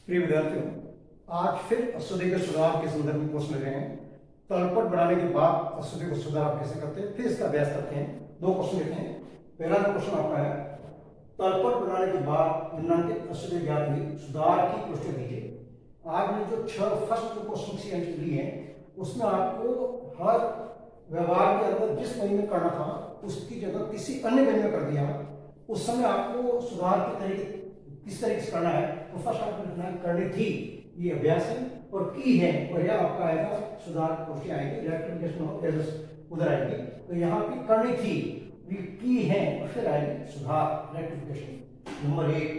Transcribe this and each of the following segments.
प्रिय विद्यार्थियों, आज फिर अश्वदी के सुधार के संदर्भ में क्वेश्चन ले रहे हैं। तलपट बनाने के बाद अश्वदी को सुधार आप कैसे करते हैं, फिर इसका अभ्यास करते हैं। दो क्वेश्चन लेते हैं। पहला जो क्वेश्चन आपका है, तलपट बनाने के बाद निम्नलिखित अश्वदी ज्ञात हुई, सुधार की पुष्टि दीजिए। आज मैंने जो 6 फर्स्ट जो क्वेश्चन की एंट्री ली है, उसमें आपको हर व्यवहार के अंदर जिस वही में करना था उसकी जगह किसी अन्य वही में कर दिया। उस समय आपको सुधार के तरीके किस तरीके से करना है, तो फर्स्ट आपको लिखना है करनी थी, ये अभ्यास है, और की है, और यह आपका आएगा सुधार की पुष्टि आएगी, रेक्टिफिकेशन उधर आएगी। तो यहाँ पे करनी थी, की है, और फिर आएगी सुधार रेक्टिफिकेशन। नंबर 1,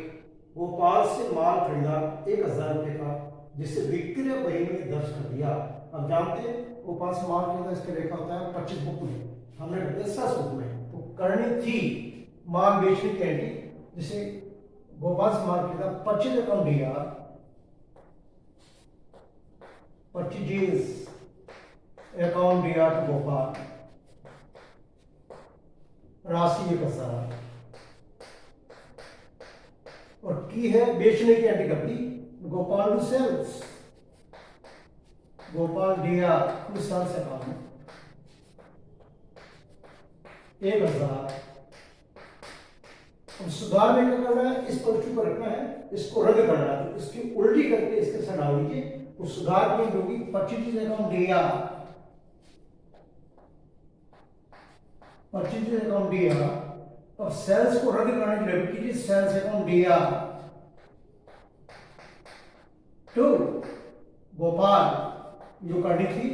भोपाल से माल खरीदा 1000 रुपये का, जिसे विक्रय बही में दर्ज कर दिया। अब जानते हैं भोपाल से माल खरीदा, इसका रेखा होता है 25 बुक में, हमने कर दिया 10 बुक में। तो करनी थी माल बेचने की एंट्री, जिसे भोपाल से माल खरीदा, परचेज अकाउंट दिया, परचेज अकाउंट दिया तो भोपाल, राशि 1000, और की है बेचने की एंट्री कर दी, गोपाल टू सेल्स, गोपाल दिया टू सेल्स अकाउंट 1000। अब सुधार में क्या करना है, इस पंक्ति को रखना है, इसको रद्द करना है, तो इसकी उल्टी करके इसके साथ डाल दीजिए। तो सुधार में होगी परचेज अकाउंट दिया, परचेज अकाउंट दिया। अब सेल्स को रद्द करने के लिए कीजिए, सेल्स अकाउंट दिया टू गोपाल, जो करनी थी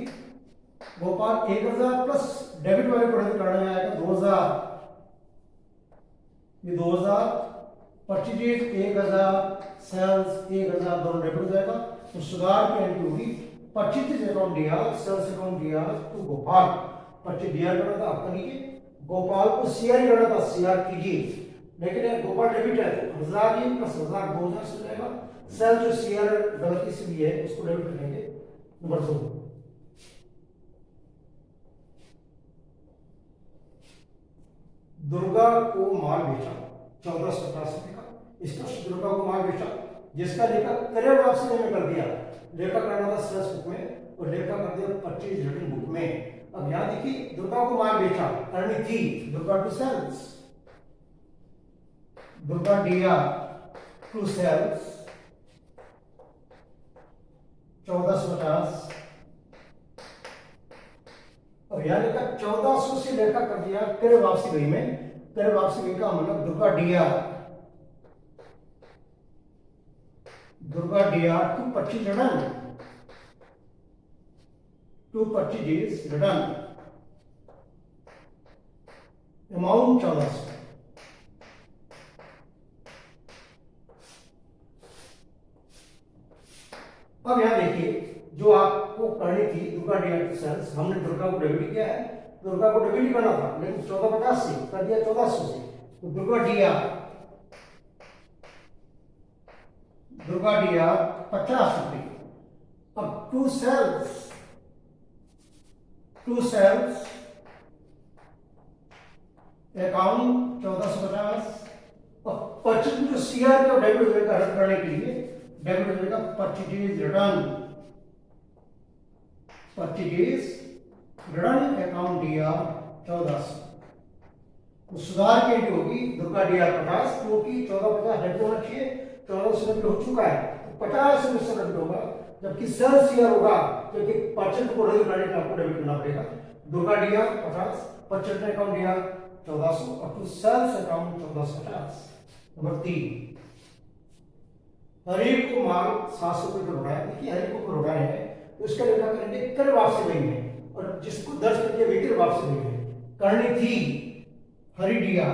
गोपाल 1000 प्लस डेबिट वाले को रद्द करना आएगा 2000, ये 2000, परचेज 1000, सेल्स 1000, दोनों डेबिट हो जाएगा। तो सुधार की एंट्री होगी परचेज अकाउंट दिया, सेल्स अकाउंट दिया टू गोपाल, परचेज दिया करना था आपका, नीचे गोपाल को सीआर करना था, सीआर कीजिए, लेकिन गोपाल डेबिट है तो 1000 ये प्लस 1000 2000 से जाएगा। सेल जो सीआर गलती से भी है उसको डेबिट करेंगे। नंबर 2, दुर्गा को माल बेचा 1450 रुपए का, स्पष्ट दुर्गा को माल बेचा, जिसका लेखा क्रय वापसी में कर दिया, लेखा करना था सेल्स बुक में और लेखा कर दिया परचेज रिटर्न बुक में। अब यहां देखिए दुर्गा को माल बेचा करनी थी, दुर्गा टू सेल्स, दुर्गा दिया टू सेल्स 1450। अब यहां लेखा 1400 से लेखा कर दिया क्रय वापसी गई में, क्रय वापसी गई का मतलब दुर्गा दिया, दुर्गा दिया to purchase return, to purchase return, amount 1400। अब यहां देखिए जो आपको करनी थी दुर्गा दिया टू सेल्स, हमने दुर्गा को डेबिट किया है, दुर्गा को डेबिट करना था लेकिन 1450 से कर दिया 1400 से, तो दुर्गा दिया 50 रुपये। अब to sales, to sales account 1450, और परचेज में जो सीआर का डेबिट हो जाएगा रद्द करने के लिए, डेबिट हो जाएगा purchase return, purchase return account दिया 1400। तो सुधार की एंट्री होगी दुर्गा दिया 50, क्योंकि 1450 डेबिट होना चाहिए, 1400 डेबिट हो चुका है, तो 50 से उससे डेबिट होगा, जबकि सेल्स सीआर होगा क्योंकि परचेज को रद्द करने के लिए आपको डेबिट करना पड़ेगा। दुर्गा दिया 50, परचेज अकाउंट दिया 1400, और टू सेल्स अकाउंट 1450। नंबर 3, हरी को माल 700 रुपये का लौटाया। देखिए हरी को लौटाया है तो इसका लेखा करेंगे क्रय वापसी गई में, और जिसको दर्ज करके विक्रय वापसी गई है करनी थी हरी दिया,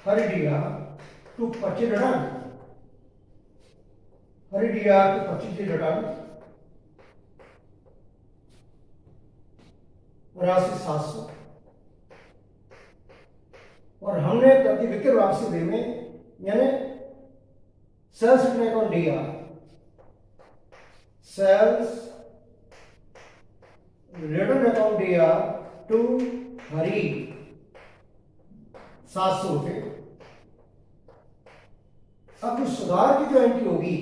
हरी दिया टू परचेज रिटर्न, हरी दिया टू परचेज रिटर्न, राशि 700, और हमने प्रति विक्रय वापसी गई में यानी सेल्स रिटर्न अकाउंट दिया, सेल्स रिटर्न अकाउंट दिया टू हरी 700 रुपये। अब जो सुधार की जो एंट्री होगी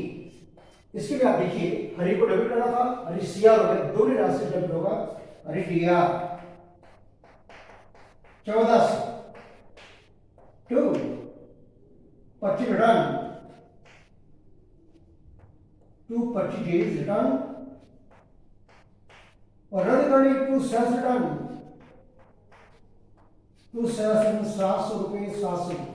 इसके लिए आप देखिए, हरी को डेबिट करना था, हरी सीआर हो गया, दोनों राशि से डेबिट होगा, Hari DR 1400 to 25 return to 25 days return और रद्द करने to sales return to sales return 700 रुपये 700 रुपये।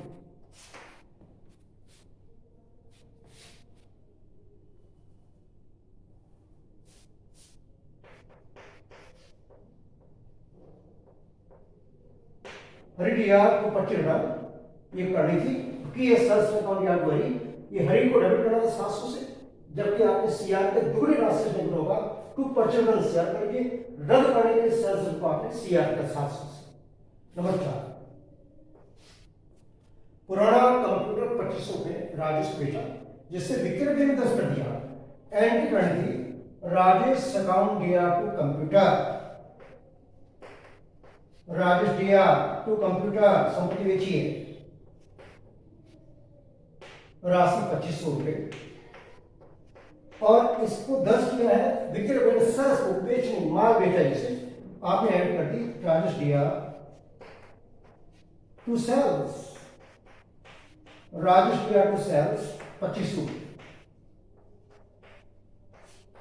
हरी डीआर को 25 रिटर्न ये करनी थी क्योंकि ये सेल्स अकाउंट याद वही, ये हरी को डेबिट करना था 700 से, जबकि आपने सीआर के दुगनी राशि से डेबिट होगा टू 25 रिटर्न सीआर करके रद्द करने के लिए सेल्स को आपने सीआर का 700 से। नंबर 4, पुराना कंप्यूटर 2500 में राजेश बेचा जिससे विक्रय ने 10 कर दिया, एंट्री करनी थी राजेश अकाउंट दिया टू कंप्यूटर, राजेश दिया टू कंप्यूटर संपत्ति बेचिए, राशि 2500 रुपये और इसको 10 किया है विक्रय ने सरस को बेचने माल बेचा जिसे आपने एंट्री कर दी राजेश दिया टू सेल्स, राजेश दिया टू सेल्स 2500।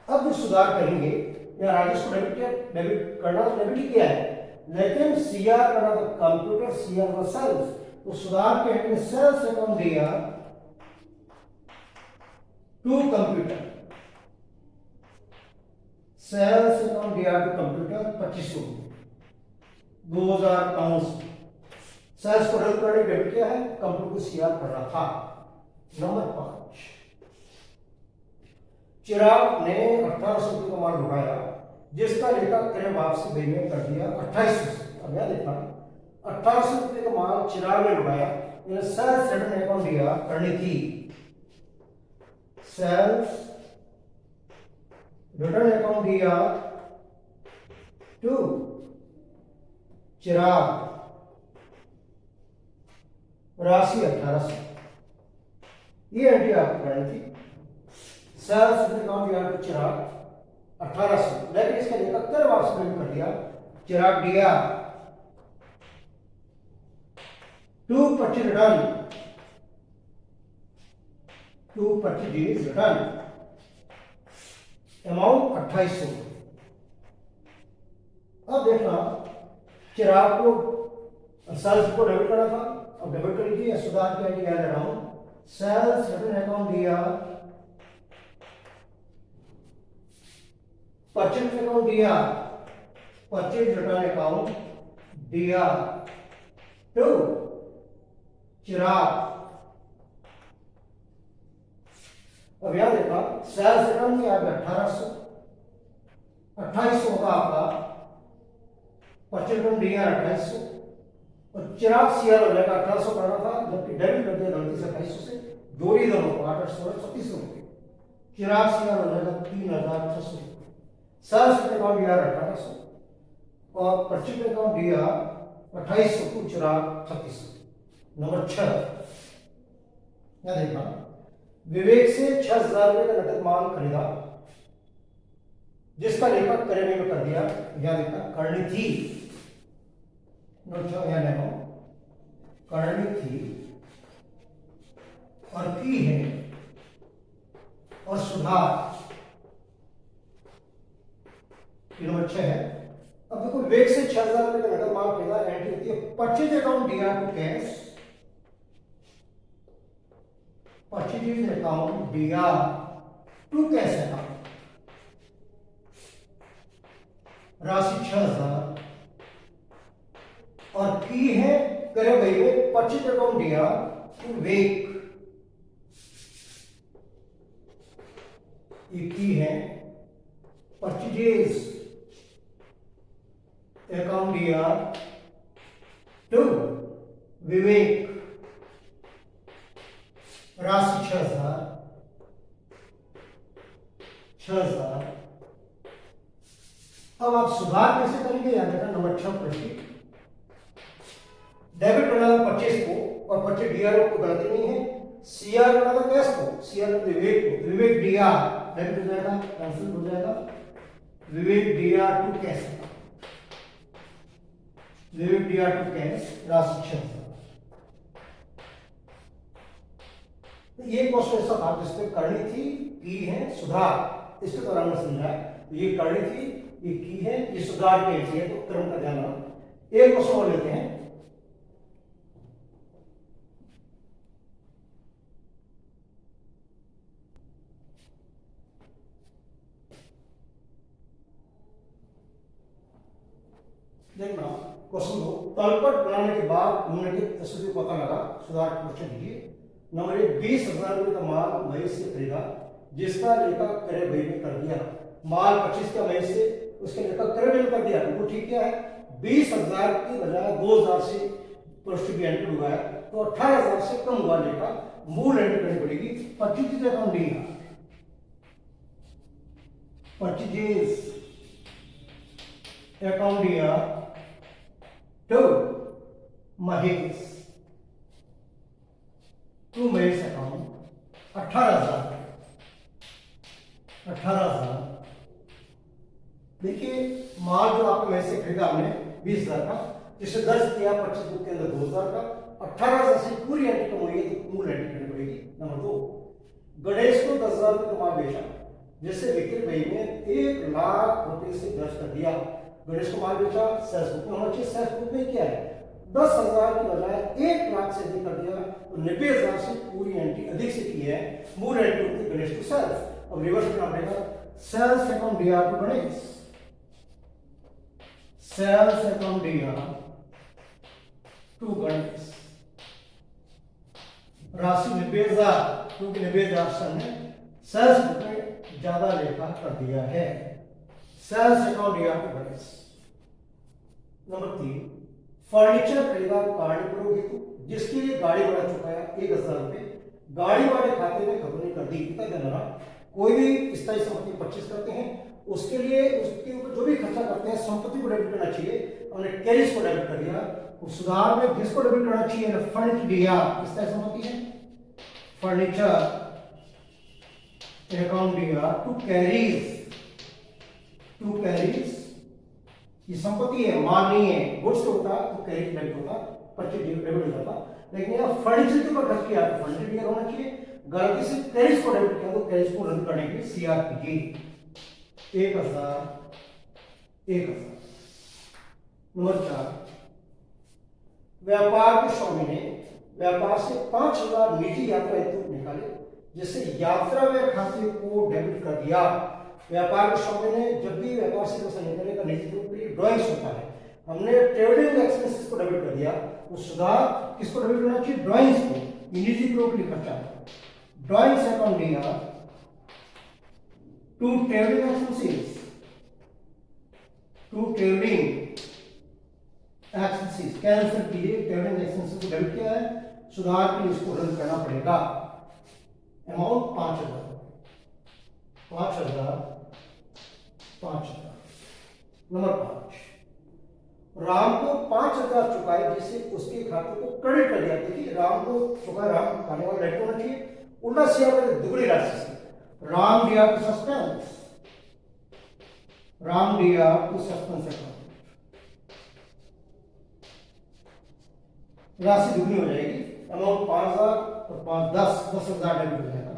अब जो सुधार करेंगे या राजेश को डेबिट करना तो डेबिट ही किया है, लेकिन सीआर करना तो कंप्यूटर सीआर व सेल्स, तो सुधार के एंड में सेल्स अकाउंट दिया टू कंप्यूटर, सेल्स अकाउंट दिया टू कंप्यूटर 2500 2005 सेल्स को रद्द करने डेबिट किया है, कंप्यूटर को सीआर कर रहा था। नंबर 5, चिराग ने 1800 रुपये का माल उठाया जिसका लेखा क्रय वापसी पेमेंट कर दिया 2800 से। अब यह देखा 1800 रुपये का माल चिराग ने उठाया, सेल्स रिटर्न अकाउंट दिया करनी थी, सेल्स रिटर्न अकाउंट दिया टू चिराग, राशि 1800, ये एंट्री आपको करनी थी, सेल्स रिटर्न अकाउंट दिया टू चिराग 1800, लेकिन इसका लेखा क्रय वापसी पेमेंट कर दिया चिराग दिया to 25 return to 25 days return, amount 2800। अब देखना चिराग को सेल्स को डेबिट करना था, अब डेबिट कर लीजिए, सुधार किया गया याद रहा हूं, सेल्स रिटर्न अकाउंट दिया, परचेज अकाउंट दिया, परचेज रिटर्न अकाउंट दिया टू चिराग। अब यहां देखा सेल्स रिटर्न किया 1800, 2800 होगा आपका, परचेज रिटर्न दिया 2800 और चिराग सीआर हो जाएगा 1800 करना था, जबकि डेबिट कर दिया गलती से 2800 से, जोड़ी दोनों को 800 और 3600 रुपये, चिराग सीआर हो जाएगा 3600 रुपये, सेल्स अकाउंट दिया 1800 और परचेज अकाउंट दिया 2800 को चिराग 3600। नंबर 6, क्या देखा, विवेक से 6000 रुपये का नकद माल खरीदा जिसका लेखा क्रय में कर दिया, यह देखा करनी थी, करनी थी और की है और सुधार, नंबर 6 है। अब देखो विवेक से 6000 रुपये का नकद माल खरीदा, एंट्री होती है परचेज अकाउंट दिया टू कैश, परचेज अकाउंट दिया टू कैश अकाउंट, राशि 6000 और की है करे भाई में परचेज अकाउंट दिया टू विवेक, ये की है परचेज अकाउंट दिया टू विवेक, राशि 6000। अब आप सुधार कैसे करेंगे याद रखना, नंबर 6 प्रश्न, डेबिट करना है परचेज को और परचेज डीआर को गलती नहीं है, सीआर बना था कैश को, सीआर विवेक डीआर डेबिट हो जाएगा, कैंसिल हो जाएगा, Vivek DR to cash, Vivek DR to cash राशि 6,000। ये क्वेश्चन ऐसा था जिसमें करनी थी, की है, सुधार, इसके दौरान हमने समझा ये करनी थी, ये की है, ये सुधार की है, तो क्रम का ध्यान रखना। एक क्वेश्चन और लेते हैं। देखना क्वेश्चन 2, तलपट बनाने के बाद निम्नलिखित स्थिति को पता लगा, सुधार क्वेश्चन लीजिए। नंबर 1, 20,000 रुपए का माल महेश से खरीदा जिसका लेखा क्रय व्यय में कर दिया। माल 25 का महेश से, उसके लेखा क्रय व्यय में कर दिया, वो ठीक क्या है, 20,000 की बजाय 2,000 से पृष्ठ की एंट्री हुआ है, तो 18,000 से कम हुआ लेखा मूल एंट्री करनी पड़ेगी। 25 अकाउंट डी, परचेज अकाउंट दिया to Mahesh, to Mahesh account 18,000। देखिए माल जो आपने महेश से खरीदा हमने 20,000 का, जिसे दर्ज किया 25 बुक के अंदर 2,000 का, 18,000 से पूरी एंट्री कम हुई है तो मूल एंट्री करनी पड़ेगी। नंबर 2, गणेश को 10,000 रुपये का माल बेचा जिससे बिक्री व्यय में 1 लाख रुपए से दर्ज कर दिया। गणेश को माल बेचा, सेल्स बुक में होना चाहिए, सेल्स बुक में क्या है, 10,000 की बजाय 1 लाख से अधिक कर दिया, तो 90,000 से पूरी एंट्री अधिक से की है, मूल एंट्री होती है गणेश टू सेल्स। अब रिवर्स करना पड़ेगा, sales account DR to Ganesh, sales account DR to Ganesh, राशि 90,000, क्योंकि 90,000 से हमने सेल्स बुक में ज्यादा लेखा कर दिया है, sales account DR to Ganesh. Number 3, furniture खरीदा कारणपूर्वक हेतु जिसके लिए गाड़ी भाड़ा चुकाया 1,000 रुपए, गाड़ी वाले खाते में खबरें कर दी। कितना देना, कोई भी स्थायी संपत्ति परचेज करते हैं उसके लिए उसके ऊपर जो भी खर्चा करते हैं संपत्ति को डेबिट करना चाहिए, हमने कैरिज को डेबिट कर दिया। उस सुधार में जिसको डेबिट करना चाहिए फर्नीचर दिया, स्थायी संपत्ति है, फर्नीचर अकाउंट दिया टू कैरीज, टू कैरीज ये संपत्ति है, माल नहीं है, गुड्स से होता तो कैरिज डेबिट होता, परचेज डेबिट हो जाता, लेकिन यहाँ फर्नीचर के ऊपर खर्च किया तो फर्नीचर भी होना चाहिए, गलती से कैरिज को डेबिट किया तो कैरिज को रद्द करने के लिए सीआर कीजिए 1,000। नंबर 4, व्यापार के स्वामी ने व्यापार से 5,000 निजी यात्रा हेतु निकाले जिससे यात्रा व्यय खाते को डेबिट कर दिया। व्यापार के स्वामी ने जब भी व्यापार से पैसा निकालने का निजी रूप के लिए ड्राइंग्स होता है, हमने ट्रेवलिंग एक्सपेंसेस को डेबिट कर दिया। उस सुधार किसको डेबिट करना चाहिए, ड्राइंग्स को, निजी रूप के लिए खर्चा है, ड्राइंग्स अकाउंट दिया to travelling expenses, to travelling expenses cancel कीजिए, ट्रेवलिंग एक्सपेंसेस को डेबिट किया है, सुधार के लिए इसको रद्द करना पड़ेगा। अमाउंट 5,000। नंबर 5, राम को 5,000 चुकाए जिससे उसके खाते को क्रेडिट कर दिया। देखिए राम को चुकाए, राम खाने वाला डेबिट होना चाहिए, उल्टा सीआर में दुगनी राशि से, राम दिया टू सस्पेंस, राम दिया टू सस्पेंस अकाउंट, राशि दुगनी हो जाएगी, अमाउंट 5,000 और 5 10,000 डेबिट हो जाएगा।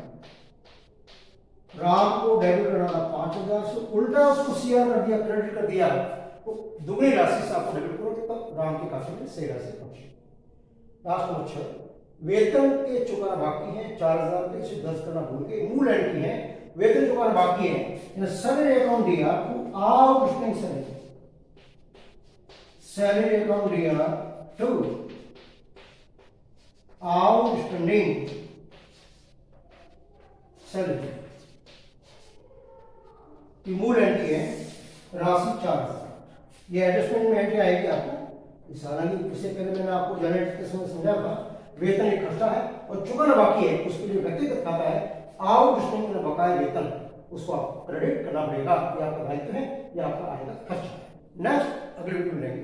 राम को डेबिट कराना 5,000 से, उल्टा उसको सीआर कर दिया, क्रेडिट कर दिया, तो दुगनी राशि से आपको डेबिट करोगे तब राम के खाते में सही राशि पहुंचे। लास्ट नंबर 6, वेतन के चुकाना बाकी है 4,000 रुपए, इसे दर्ज करना भूल गए, मूल एंट्री है, वेतन चुकाना बाकी है, सैलरी अकाउंट दिया to outstanding salary, salary account दिया टू आउटस्टैंडिंग सैलरी, मूल एंट्री है, राशि 4,000। ये एडजस्टमेंट में एंट्री आएगी आपको, इस हालांकि इससे पहले मैंने आपको जनरल एजुकेशन में समझा था, वेतन एक खर्चा है और चुकाना बाकी है, उसके लिए व्यक्तिगत खाता है, आउटस्टैंडिंग में बकाया वेतन, उसको आपको क्रेडिट करना पड़ेगा, ये आपका दायित्व है, ये आपका आएगा खर्चा है। नेक्स्ट अगले वीडियो में लेंगे।